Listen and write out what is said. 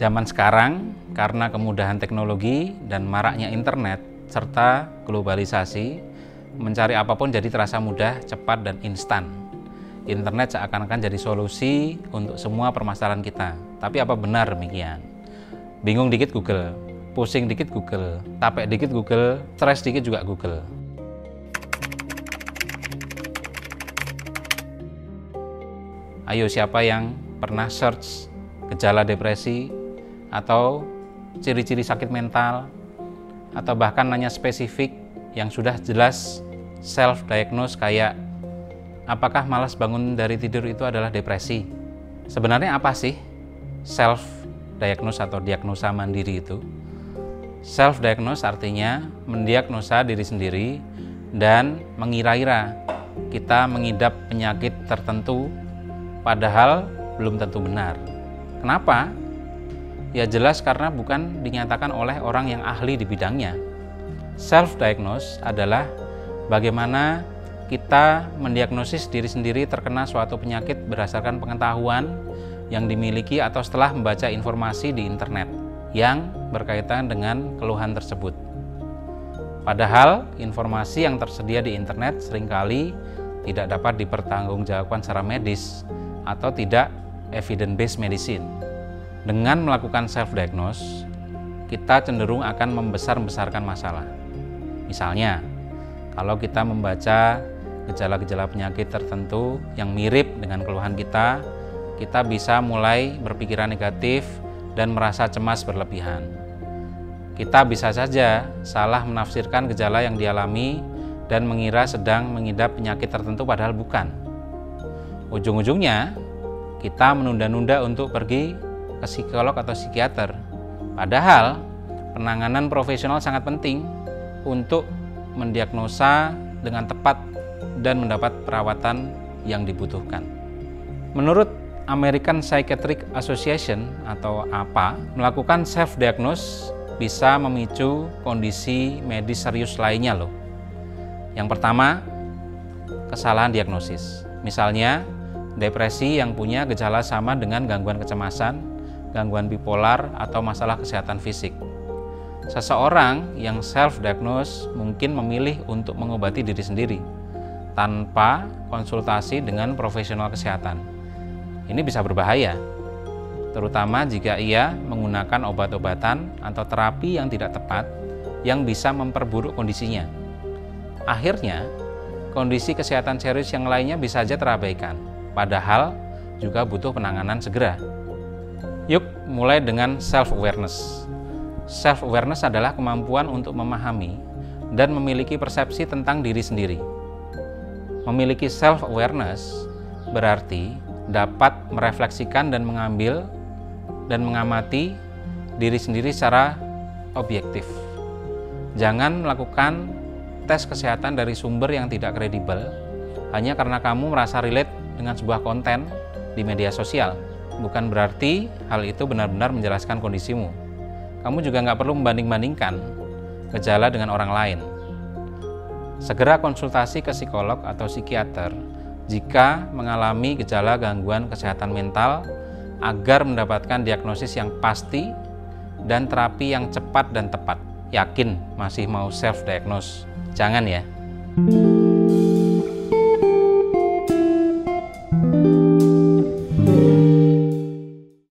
Zaman sekarang, karena kemudahan teknologi dan maraknya internet serta globalisasi, mencari apapun jadi terasa mudah, cepat, dan instan. Internet seakan-akan jadi solusi untuk semua permasalahan kita. Tapi apa benar demikian? Bingung dikit Google, pusing dikit Google, capek dikit Google, stres dikit juga Google. Ayo, siapa yang pernah search gejala depresi atau ciri-ciri sakit mental, atau bahkan nanya spesifik yang sudah jelas self-diagnose kayak apakah malas bangun dari tidur itu adalah depresi? Sebenarnya apa sih self-diagnose atau diagnosa mandiri itu? Self-diagnose artinya mendiagnosa diri sendiri dan mengira-ira kita mengidap penyakit tertentu padahal belum tentu benar. Kenapa? Ya jelas karena bukan dinyatakan oleh orang yang ahli di bidangnya. Self-diagnose adalah bagaimana kita mendiagnosis diri sendiri terkena suatu penyakit berdasarkan pengetahuan yang dimiliki atau setelah membaca informasi di internet yang berkaitan dengan keluhan tersebut. Padahal informasi yang tersedia di internet seringkali tidak dapat dipertanggungjawabkan secara medis atau tidak evidence-based medicine. Dengan melakukan self-diagnose, kita cenderung akan membesar-besarkan masalah. Misalnya, kalau kita membaca gejala-gejala penyakit tertentu yang mirip dengan keluhan kita bisa mulai berpikiran negatif dan merasa cemas berlebihan. Kita bisa saja salah menafsirkan gejala yang dialami dan mengira sedang mengidap penyakit tertentu padahal bukan. Ujung-ujungnya, kita menunda-nunda untuk pergi ke psikolog atau psikiater. Padahal penanganan profesional sangat penting untuk mendiagnosa dengan tepat dan mendapat perawatan yang dibutuhkan. Menurut American Psychiatric Association atau APA, melakukan self-diagnose bisa memicu kondisi medis serius lainnya loh. Yang pertama, kesalahan diagnosis. Misalnya, depresi yang punya gejala sama dengan gangguan kecemasan, gangguan bipolar, atau masalah kesehatan fisik. Seseorang yang self-diagnose mungkin memilih untuk mengobati diri sendiri tanpa konsultasi dengan profesional kesehatan. Ini bisa berbahaya, terutama jika ia menggunakan obat-obatan atau terapi yang tidak tepat yang bisa memperburuk kondisinya. Akhirnya, kondisi kesehatan serius yang lainnya bisa saja terabaikan, padahal juga butuh penanganan segera. Yuk, mulai dengan self-awareness. Self-awareness adalah kemampuan untuk memahami dan memiliki persepsi tentang diri sendiri. Memiliki self-awareness berarti dapat merefleksikan dan mengambil dan mengamati diri sendiri secara objektif. Jangan melakukan tes kesehatan dari sumber yang tidak kredibel hanya karena kamu merasa relate dengan sebuah konten di media sosial. Bukan berarti hal itu benar-benar menjelaskan kondisimu. Kamu juga nggak perlu membanding-bandingkan gejala dengan orang lain. Segera konsultasi ke psikolog atau psikiater jika mengalami gejala gangguan kesehatan mental agar mendapatkan diagnosis yang pasti dan terapi yang cepat dan tepat. Yakin masih mau self-diagnose? Jangan ya.